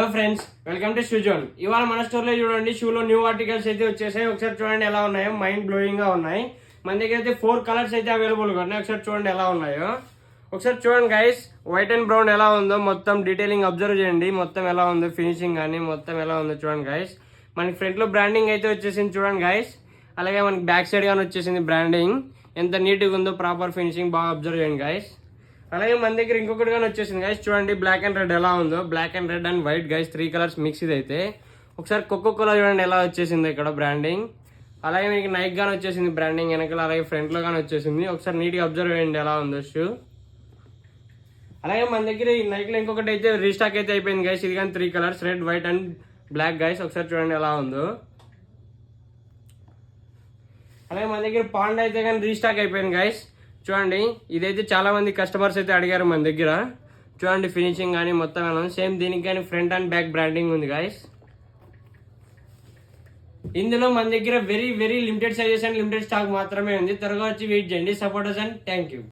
Hello friends, welcome to shoe zone. ఇవాళ మన స్టోర్లో చూడండి, షూలో న్యూ ఆర్టికల్స్ అయితే వచ్చేసాయి. ఒకసారి చూడండి ఎలా ఉన్నాయో, మైండ్ బ్లోయింగ్ గా ఉన్నాయి. మన దగ్గర అయితే 4 కలర్స్ అయితే అవైలబుల్ గా ఉన్నాయి. ఒకసారి చూడండి ఎలా ఉన్నాయో. ఒకసారి చూడండి గైస్, వైట్ అండ్ బ్రౌన్ ఎలా ఉందో మొత్తం డీటెయిలింగ్ అబ్జర్వ్ చేయండి. మొత్తం ఎలా ఉందో, ఫినిషింగ్ కానీ మొత్తం ఎలా ఉందో చూడండి గైస్. మనకి ఫ్రంట్ లో బ్రాండింగ్ అయితే వచ్చేసింది చూడండి గైస్. అలాగే మనకి బ్యాక్ సైడ్ గానీ వచ్చేసింది బ్రాండింగ్. ఎంత నీట్గా ఉందో, ప్రాపర్ ఫినిషింగ్ బాగా అబ్జర్వ్ చేయండి గైస్. అలాగే మన దగ్గర ఇంకొకటి కానీ వచ్చేసింది గైస్. చూడండి బ్లాక్ అండ్ రెడ్ ఎలా ఉందో, black and red and white guys, 3 colours mix ఇది అయితే. ఒకసారి కోకో కోలా చూడండి ఎలా వచ్చేసింది ఇక్కడ బ్రాండింగ్. అలాగే మీకు నైక్ గానీ వచ్చేసింది బ్రాండింగ్ వెనకాల, అలాగే ఫ్రంట్ లో కానీ వచ్చేసింది. ఒకసారి నీట్ గా అబ్జర్వ్ చేయండి ఎలా ఉందో షూ. అలాగే మన దగ్గర ఈ నైక్ లో ఇంకొకటి అయితే రీస్టాక్ అయితే అయిపోయింది గైస్. ఇది కానీ 3 colours, red white and black guys. ఒకసారి చూడండి ఎలా ఉందో. అలాగే మన దగ్గర పాండా అయితే కానీ రీస్టాక్ అయిపోయింది గైస్. చూడండి ఇదైతే చాలా మంది కస్టమర్స్ అయితే అడిగారు మన దగ్గర. చూడండి ఫినిషింగ్ కానీ మొత్తం ఎలా ఉంది. సేమ్ దీనికి కానీ ఫ్రంట్ అండ్ బ్యాక్ బ్రాండింగ్ ఉంది గైస్. ఇందులో మన దగ్గర very limited sizes and limited stock మాత్రమే ఉంది. త్వరగా వచ్చి వెయిట్ చేయండి. Supporters and thank you.